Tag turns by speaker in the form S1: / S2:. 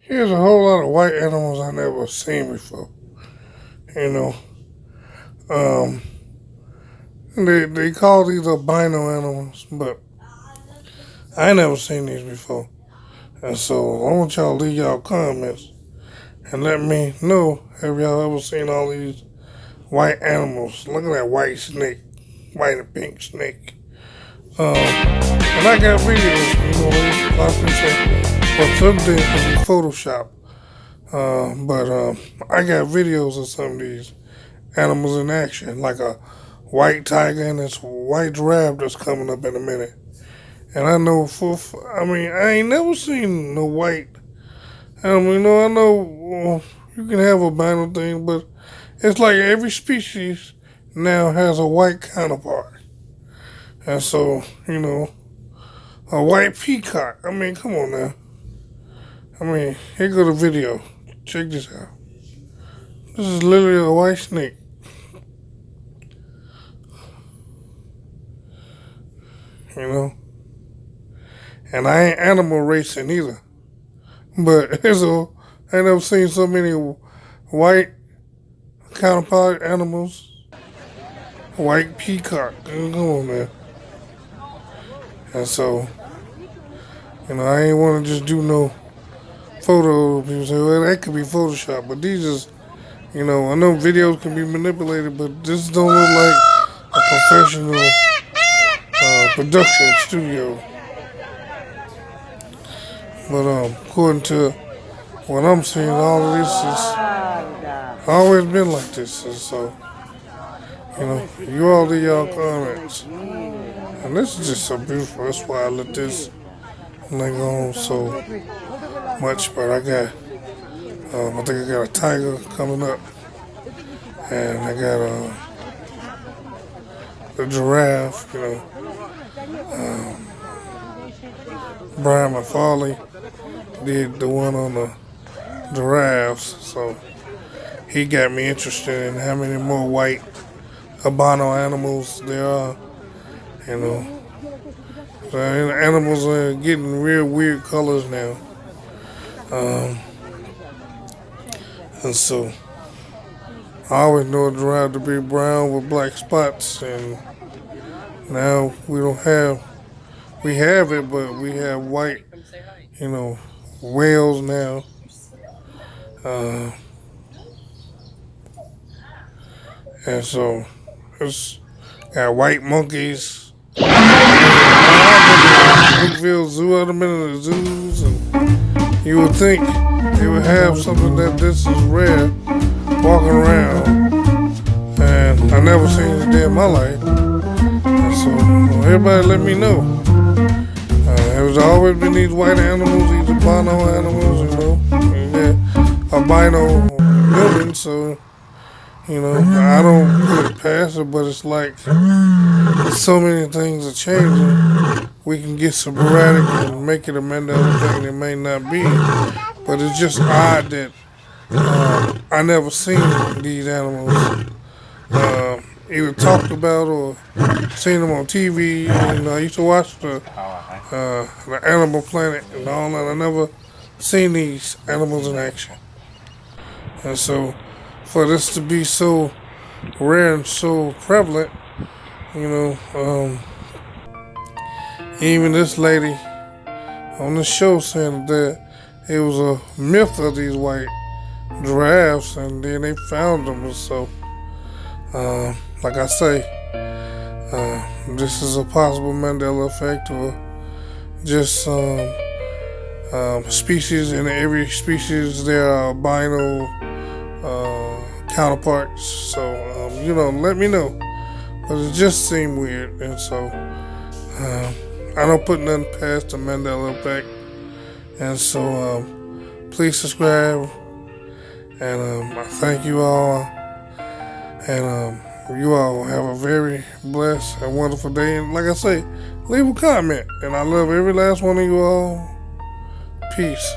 S1: Here's a whole lot of white animals I never seen before. You know, um, they call these albino animals, but I ain't never seen these before. And so I want y'all to leave y'all comments and let me know, have y'all ever seen all these white animals? Look at that white snake, white and pink snake. And I got videos, a lot of people say, well, something can be Photoshop. But I got videos of some of these animals in action, like a white tiger and this white giraffe that's coming up in a minute. And I know I ain't never seen no white animal. I know you can have albino thing, but it's like every species now has a white counterpart. And so, a white peacock. Come on now. Here go the video. Check this out. This is literally a white snake. And I ain't animal racing either. But I ain't never seen so many white counterpart animals. White peacock. Come on, man. And so, I ain't want to just do no photo. People say, well, that could be Photoshop. But these is, I know videos can be manipulated, but this don't look like a professional production studio. But according to what I'm seeing, all of this is always been like this. And so, you all do y'all comments. And this is just so beautiful. That's why I let this linger on so much. But I think I got a tiger coming up. And I got the giraffe, Brian McFarley did the one on the giraffes, so he got me interested in how many more white albino animals there are. So animals are getting real weird colors now, and so I always know a giraffe to be brown with black spots, and now we have it, but we have white, whales now. And so it's got white monkeys. Brookville Zoo, I've been in the zoos, and you would think they would have something that this is rare walking around. And I never seen it a day in my life. And so everybody let me know. There's always been these white animals, these albino animals, and albino humans, so, I don't put it past it, but it's like so many things are changing. We can get sporadic and make it a Mandela thing it may not be, but it's just odd that I never seen these animals either talked about or seen them on TV. I used to watch the Animal Planet and all that. I never seen these animals in action. And so for this to be so rare and so prevalent, even this lady on the show saying that it was a myth of these white giraffes, and then they found them. And so, like I say, this is a possible Mandela effect, or just species. In every species there are albino counterparts. So, let me know. But it just seemed weird, and so I don't put nothing past the Mandela effect. And so, please subscribe, and I thank you all. And you all have a very blessed and wonderful day. And like I say, leave a comment. And I love every last one of you all. Peace.